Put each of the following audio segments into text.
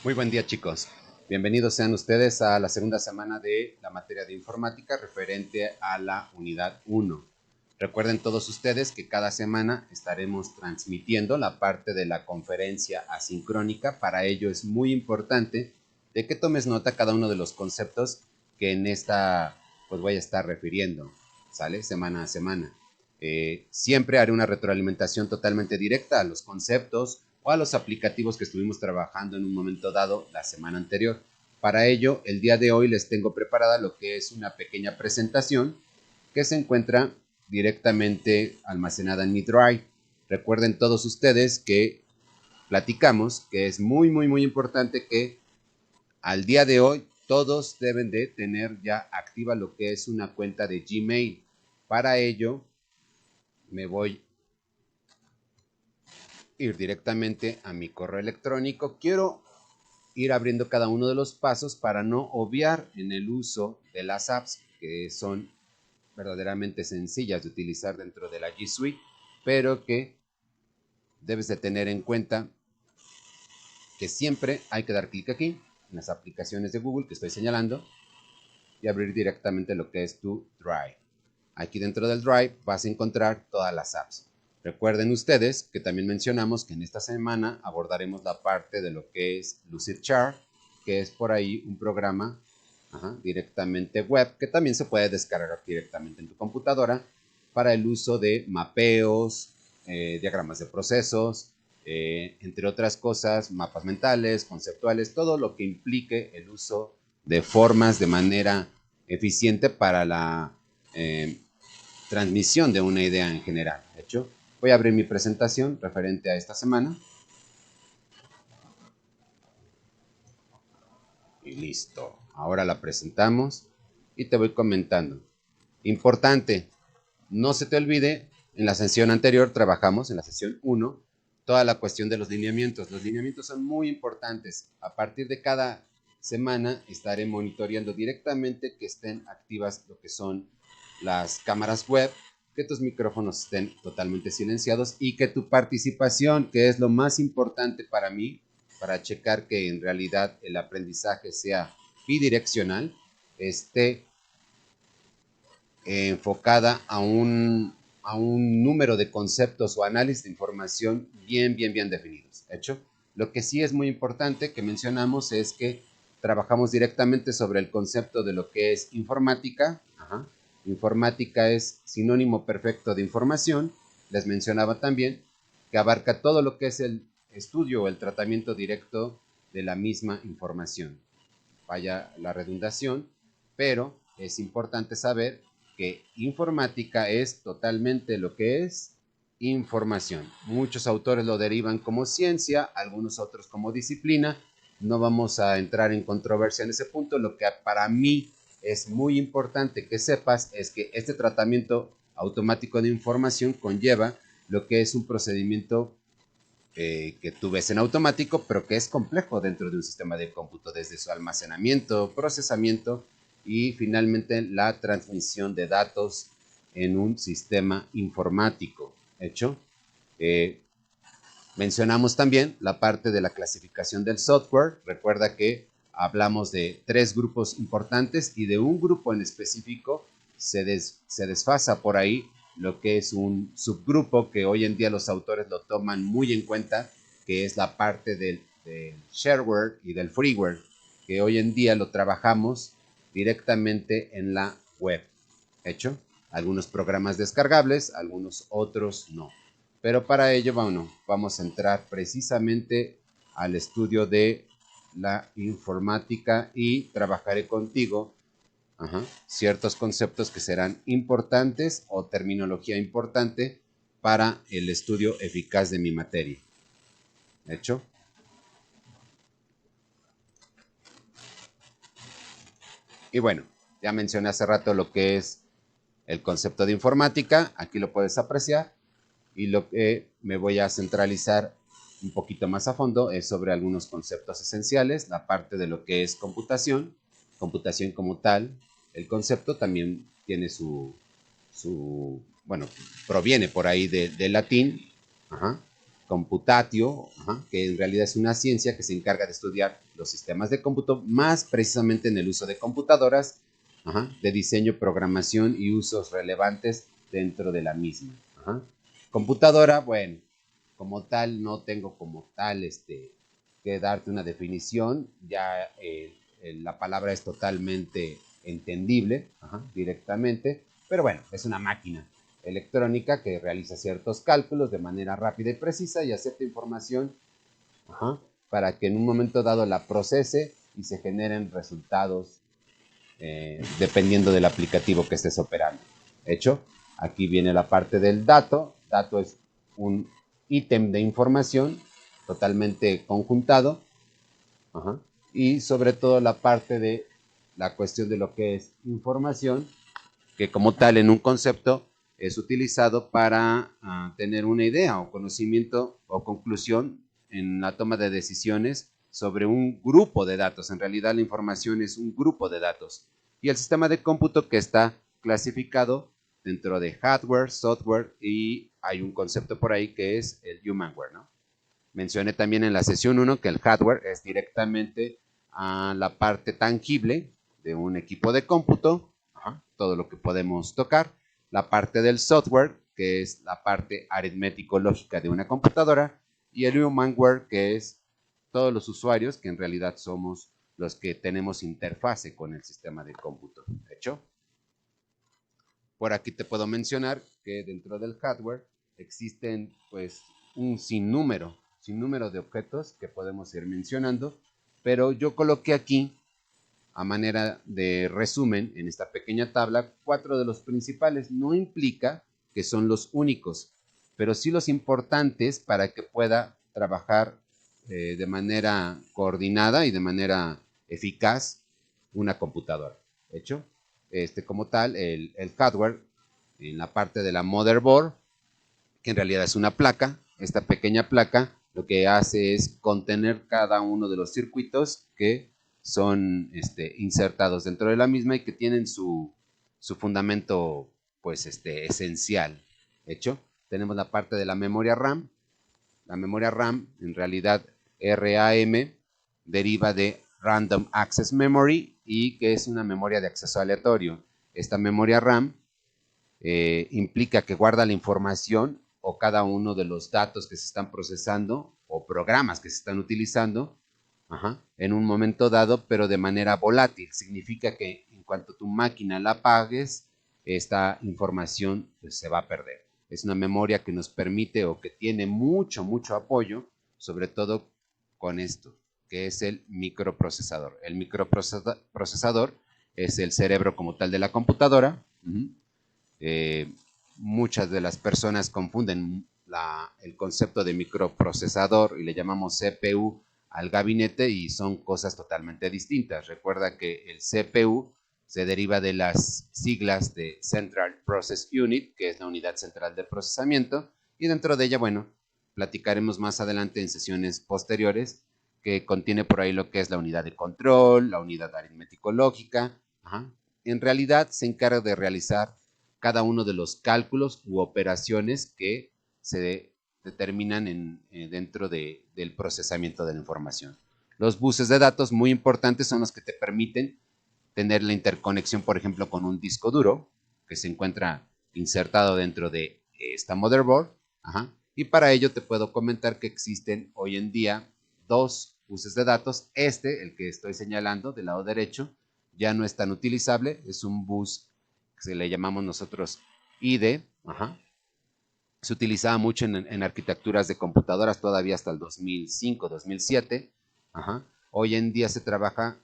Muy buen día, chicos. Bienvenidos sean ustedes a la segunda semana de la materia de informática referente a la unidad 1. Recuerden todos ustedes que cada semana estaremos transmitiendo la parte de la conferencia asincrónica. Para ello es muy importante de que tomes nota cada uno de los conceptos que en esta pues voy a estar refiriendo, ¿sale? Semana a semana. Siempre haré una retroalimentación totalmente directa a los conceptos o a los aplicativos que estuvimos trabajando en un momento dado la semana anterior. Para ello, el día de hoy les tengo preparada lo que es una pequeña presentación que se encuentra directamente almacenada en mi Drive. Recuerden todos ustedes que platicamos que es muy importante que al día de hoy todos deben de tener ya activa lo que es una cuenta de Gmail. Para ello me voy a ir directamente a mi correo electrónico. Quiero ir abriendo cada uno de los pasos para no obviar en el uso de las apps que son verdaderamente sencillas de utilizar dentro de la G Suite, pero que debes de tener en cuenta que siempre hay que dar clic aquí en las aplicaciones de Google que estoy señalando y abrir directamente lo que es tu Drive. Aquí dentro del Drive vas a encontrar todas las apps. Recuerden ustedes que también mencionamos que en esta semana abordaremos la parte de lo que es Lucidchart, que es por ahí un programa directamente web que también se puede descargar directamente en tu computadora para el uso de mapeos, diagramas de procesos, entre otras cosas, mapas mentales, conceptuales, todo lo que implique el uso de formas de manera eficiente para la eh, transmisión de una idea en general. De hecho, voy a abrir mi presentación referente a esta semana. Y listo. Ahora la presentamos y te voy comentando. Importante, no se te olvide, en la sesión anterior trabajamos, en la sesión 1, toda la cuestión de los lineamientos. Los lineamientos son muy importantes. A partir de cada semana estaré monitoreando directamente que estén activas lo que son las cámaras web, que tus micrófonos estén totalmente silenciados y que tu participación, que es lo más importante para mí, para checar que en realidad el aprendizaje sea bidireccional, esté enfocada a un número de conceptos o análisis de información bien definidos. ¿Hecho? Lo que sí es muy importante que mencionamos es que trabajamos directamente sobre el concepto de lo que es informática. Informática es sinónimo perfecto de información. Les mencionaba también que abarca todo lo que es el estudio o el tratamiento directo de la misma información. Vaya la redundación, pero es importante saber que informática es totalmente lo que es información. Muchos autores lo derivan como ciencia, algunos otros como disciplina. No vamos a entrar en controversia en ese punto. Lo que para mí es muy importante que sepas es que este tratamiento automático de información conlleva lo que es un procedimiento que tú ves en automático, pero que es complejo dentro de un sistema de cómputo, desde su almacenamiento, procesamiento y finalmente la transmisión de datos en un sistema informático. ¿Hecho? Eh, Mencionamos también la parte de la clasificación del software. Recuerda que hablamos de tres grupos importantes y de un grupo en específico se desfasa por ahí lo que es un subgrupo que hoy en día los autores lo toman muy en cuenta, que es la parte del shareware y del freeware, que hoy en día lo trabajamos directamente en la web. ¿Hecho? Algunos programas descargables, algunos otros no. Pero para ello, bueno, vamos a entrar precisamente al estudio de la informática y trabajaré contigo ciertos conceptos que serán importantes o terminología importante para el estudio eficaz de mi materia. ¿Hecho? Y bueno, ya mencioné hace rato lo que es el concepto de informática, aquí lo puedes apreciar, y lo que me voy a centralizar un poquito más a fondo es sobre algunos conceptos esenciales, la parte de lo que es computación, computación como tal. El concepto también tiene bueno, proviene por ahí del latín, ajá, computatio, que en realidad es una ciencia que se encarga de estudiar los sistemas de cómputo, más precisamente en el uso de computadoras, de diseño, programación y usos relevantes dentro de la misma. Computadora, bueno, como tal, no tengo como tal que darte una definición, ya la palabra es totalmente entendible directamente, pero bueno, es una máquina electrónica que realiza ciertos cálculos de manera rápida y precisa y acepta información para que en un momento dado la procese y se generen resultados dependiendo del aplicativo que estés operando. ¿Hecho? Aquí viene la parte del dato. Dato es un ítem de información totalmente conjuntado. Y sobre todo la parte de la cuestión de lo que es información, que como tal en un concepto es utilizado para tener una idea o conocimiento o conclusión en la toma de decisiones sobre un grupo de datos. En realidad la información es un grupo de datos. Y el sistema de cómputo que está clasificado dentro de hardware, software y hay un concepto por ahí que es el humanware, ¿no? Mencioné también en la sesión 1 que el hardware es directamente a la parte tangible de un equipo de cómputo, todo lo que podemos tocar. La parte del software, que es la parte aritmético-lógica de una computadora, y el humanware, que es todos los usuarios, que en realidad somos los que tenemos interfase con el sistema de cómputo. ¿De hecho? Por aquí te puedo mencionar que dentro del hardware existen pues un sinnúmero de objetos que podemos ir mencionando, pero yo coloqué aquí a manera de resumen en esta pequeña tabla 4 de los principales. No implica que son los únicos, pero sí los importantes para que pueda trabajar de manera coordinada y de manera eficaz una computadora. ¿Hecho? Como tal, el hardware en la parte de la motherboard, que en realidad es una placa. Esta pequeña placa lo que hace es contener cada uno de los circuitos que son insertados dentro de la misma y que tienen su fundamento pues esencial. ¿Hecho? Tenemos la parte de la memoria RAM. La memoria RAM, en realidad RAM, deriva de Random Access Memory y que es una memoria de acceso aleatorio. Esta memoria RAM implica que guarda la información o cada uno de los datos que se están procesando o programas que se están utilizando en un momento dado, pero de manera volátil. Significa que en cuanto tu máquina la apagues, esta información pues, se va a perder. Es una memoria que nos permite o que tiene mucho, mucho apoyo, sobre todo con esto, que es el microprocesador. El microprocesador es el cerebro como tal de la computadora. Muchas de las personas confunden el concepto de microprocesador y le llamamos CPU al gabinete y son cosas totalmente distintas. Recuerda que el CPU se deriva de las siglas de Central Process Unit, que es la unidad central de procesamiento, y dentro de ella, bueno, platicaremos más adelante en sesiones posteriores, que contiene por ahí lo que es la unidad de control, la unidad aritmético-lógica. En realidad se encarga de realizar cada uno de los cálculos u operaciones que se determinan dentro del procesamiento de la información. Los buses de datos muy importantes son los que te permiten tener la interconexión, por ejemplo, con un disco duro que se encuentra insertado dentro de esta motherboard. Y para ello te puedo comentar que existen hoy en día 2 buses de datos. El que estoy señalando del lado derecho, ya no es tan utilizable. Es un bus que se le llamamos nosotros IDE. Se utilizaba mucho en arquitecturas de computadoras todavía hasta el 2005, 2007. Hoy en día se trabaja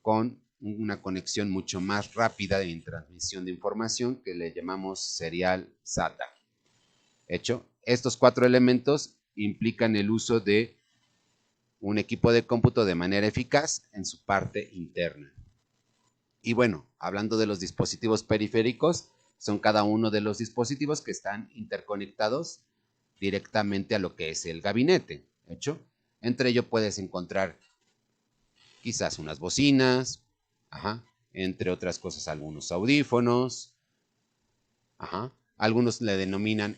con una conexión mucho más rápida en transmisión de información que le llamamos serial SATA. ¿Hecho? Estos 4 elementos implican el uso de un equipo de cómputo de manera eficaz en su parte interna. Y bueno, hablando de los dispositivos periféricos, son cada uno de los dispositivos que están interconectados directamente a lo que es el gabinete. ¿Hecho? Entre ellos puedes encontrar quizás unas bocinas, entre otras cosas algunos audífonos, algunos le denominan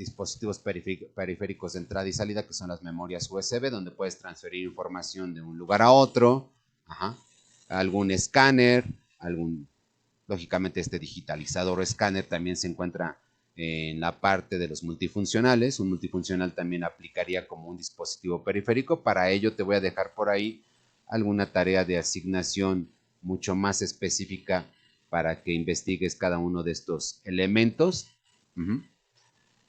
dispositivos periféricos de entrada y salida, que son las memorias USB, donde puedes transferir información de un lugar a otro, algún escáner, lógicamente este digitalizador o escáner también se encuentra en la parte de los multifuncionales. Un multifuncional también aplicaría como un dispositivo periférico. Para ello te voy a dejar por ahí alguna tarea de asignación mucho más específica para que investigues cada uno de estos elementos.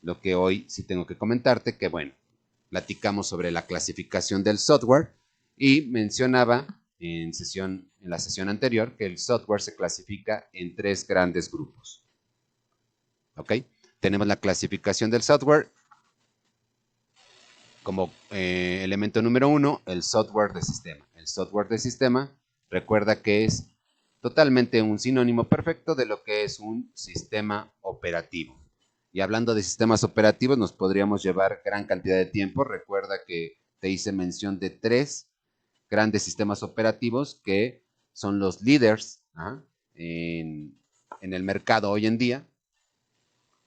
Lo que hoy sí tengo que comentarte, que bueno, platicamos sobre la clasificación del software y mencionaba en la sesión anterior que el software se clasifica en 3 grandes grupos. ¿Ok? Tenemos la clasificación del software como elemento número 1, el software de sistema. El software de sistema, recuerda que es totalmente un sinónimo perfecto de lo que es un sistema operativo. Y hablando de sistemas operativos, nos podríamos llevar gran cantidad de tiempo. Recuerda que te hice mención de 3 grandes sistemas operativos que son los líderes en el mercado hoy en día.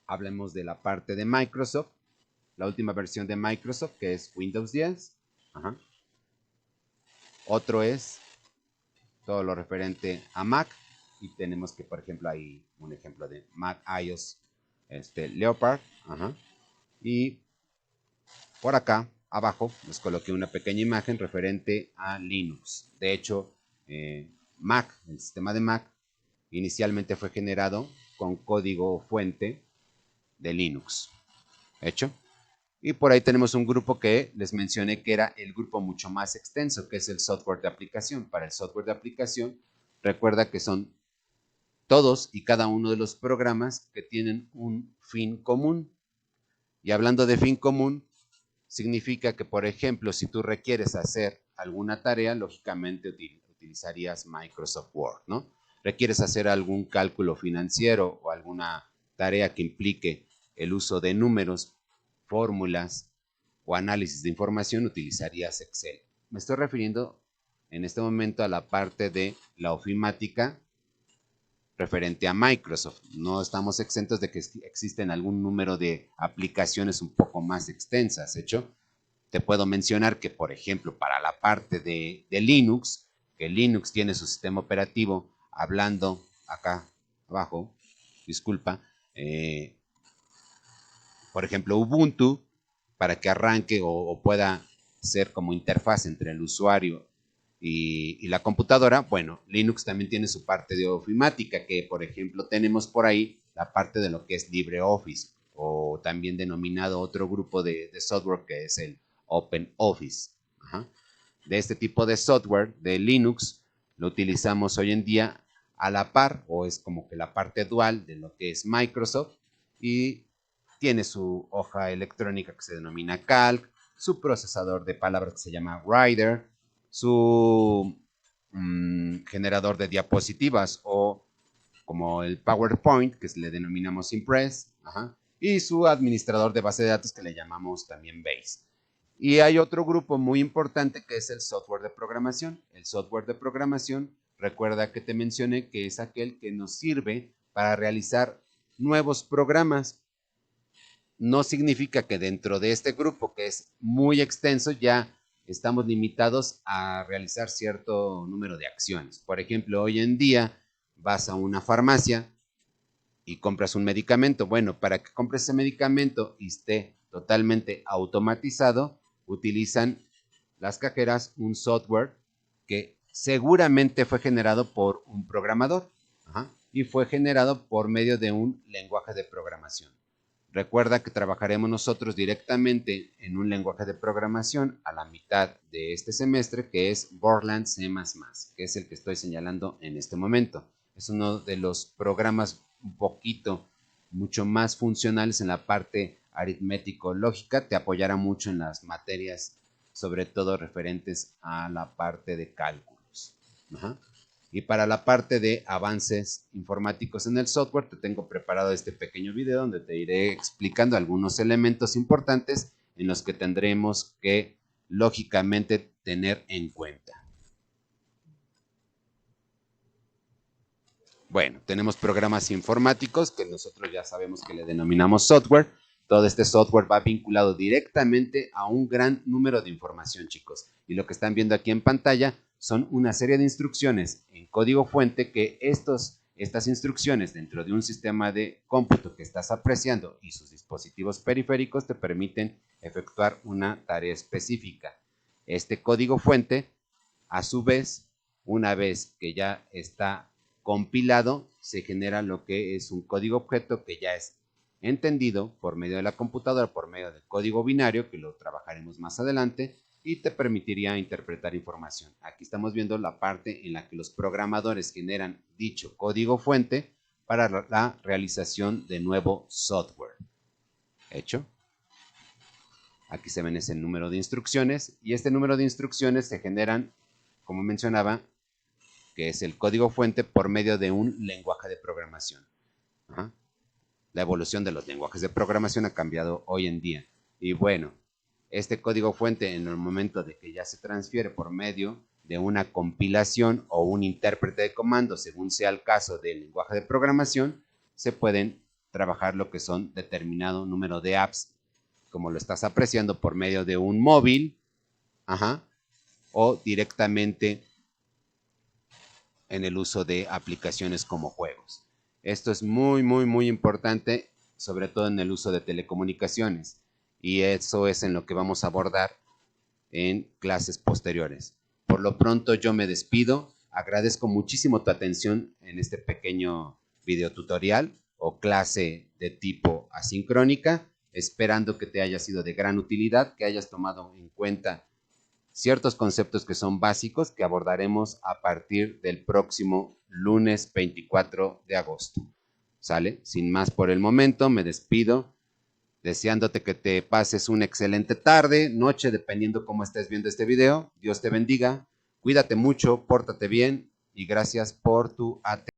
Hablemos de la parte de Microsoft, la última versión de Microsoft, que es Windows 10. Otro es todo lo referente a Mac. Y tenemos que, por ejemplo, hay un ejemplo de Mac iOS Leopard. Y por acá abajo les coloqué una pequeña imagen referente a Linux. De hecho, Mac, el sistema de Mac, inicialmente fue generado con código fuente de Linux. ¿Hecho? Y por ahí tenemos un grupo que les mencioné que era el grupo mucho más extenso, que es el software de aplicación. Para el software de aplicación, recuerda que son todos y cada uno de los programas que tienen un fin común. Y hablando de fin común, significa que, por ejemplo, si tú requieres hacer alguna tarea, lógicamente utilizarías Microsoft Word, ¿no? Requieres hacer algún cálculo financiero o alguna tarea que implique el uso de números, fórmulas o análisis de información, utilizarías Excel. Me estoy refiriendo en este momento a la parte de la ofimática referente a Microsoft. No estamos exentos de que existen algún número de aplicaciones un poco más extensas. Hecho, te puedo mencionar que, por ejemplo, para la parte de Linux, que Linux tiene su sistema operativo, hablando acá abajo, disculpa, por ejemplo, Ubuntu, para que arranque o pueda ser como interfaz entre el usuario y la computadora. Bueno, Linux también tiene su parte de ofimática, que por ejemplo tenemos por ahí la parte de lo que es LibreOffice, o también denominado otro grupo de software que es el OpenOffice. De este tipo de software de Linux lo utilizamos hoy en día a la par, o es como que la parte dual de lo que es Microsoft, y tiene su hoja electrónica que se denomina Calc, su procesador de palabras que se llama Rider, su generador de diapositivas o como el PowerPoint, que le denominamos Impress, y su administrador de base de datos que le llamamos también Base. Y hay otro grupo muy importante que es el software de programación. El software de programación, recuerda que te mencioné que es aquel que nos sirve para realizar nuevos programas. No significa que dentro de este grupo, que es muy extenso, ya estamos limitados a realizar cierto número de acciones. Por ejemplo, hoy en día vas a una farmacia y compras un medicamento. Bueno, para que compres ese medicamento y esté totalmente automatizado, utilizan las cajeras un software que seguramente fue generado por un programador y fue generado por medio de un lenguaje de programación. Recuerda que trabajaremos nosotros directamente en un lenguaje de programación a la mitad de este semestre, que es Borland C++, que es el que estoy señalando en este momento. Es uno de los programas un poquito, mucho más funcionales en la parte aritmético-lógica. Te apoyará mucho en las materias, sobre todo referentes a la parte de cálculos. Y para la parte de avances informáticos en el software, te tengo preparado este pequeño video donde te iré explicando algunos elementos importantes en los que tendremos que, lógicamente, tener en cuenta. Bueno, tenemos programas informáticos que nosotros ya sabemos que le denominamos software, Todo este software va vinculado directamente a un gran número de información, chicos. Y lo que están viendo aquí en pantalla son una serie de instrucciones en código fuente que estas instrucciones dentro de un sistema de cómputo que estás apreciando y sus dispositivos periféricos te permiten efectuar una tarea específica. Este código fuente, a su vez, una vez que ya está compilado, se genera lo que es un código objeto que ya es entendido por medio de la computadora, por medio del código binario, que lo trabajaremos más adelante, y te permitiría interpretar información. Aquí estamos viendo la parte en la que los programadores generan dicho código fuente para la realización de nuevo software. ¿Hecho? Aquí se ven ese número de instrucciones y este número de instrucciones se generan, como mencionaba, que es el código fuente por medio de un lenguaje de programación. Ajá. La evolución de los lenguajes de programación ha cambiado hoy en día. Y bueno, este código fuente en el momento de que ya se transfiere por medio de una compilación o un intérprete de comandos, según sea el caso del lenguaje de programación, se pueden trabajar lo que son determinado número de apps, como lo estás apreciando por medio de un móvil, o directamente en el uso de aplicaciones como juegos. Esto es muy importante, sobre todo en el uso de telecomunicaciones, y eso es en lo que vamos a abordar en clases posteriores. Por lo pronto yo me despido, agradezco muchísimo tu atención en este pequeño video tutorial o clase de tipo asincrónica, esperando que te haya sido de gran utilidad, que hayas tomado en cuenta ciertos conceptos que son básicos que abordaremos a partir del próximo lunes 24 de agosto. ¿Sale? Sin más por el momento, me despido deseándote que te pases una excelente tarde, noche, dependiendo cómo estés viendo este video. Dios te bendiga, cuídate mucho, pórtate bien y gracias por tu atención.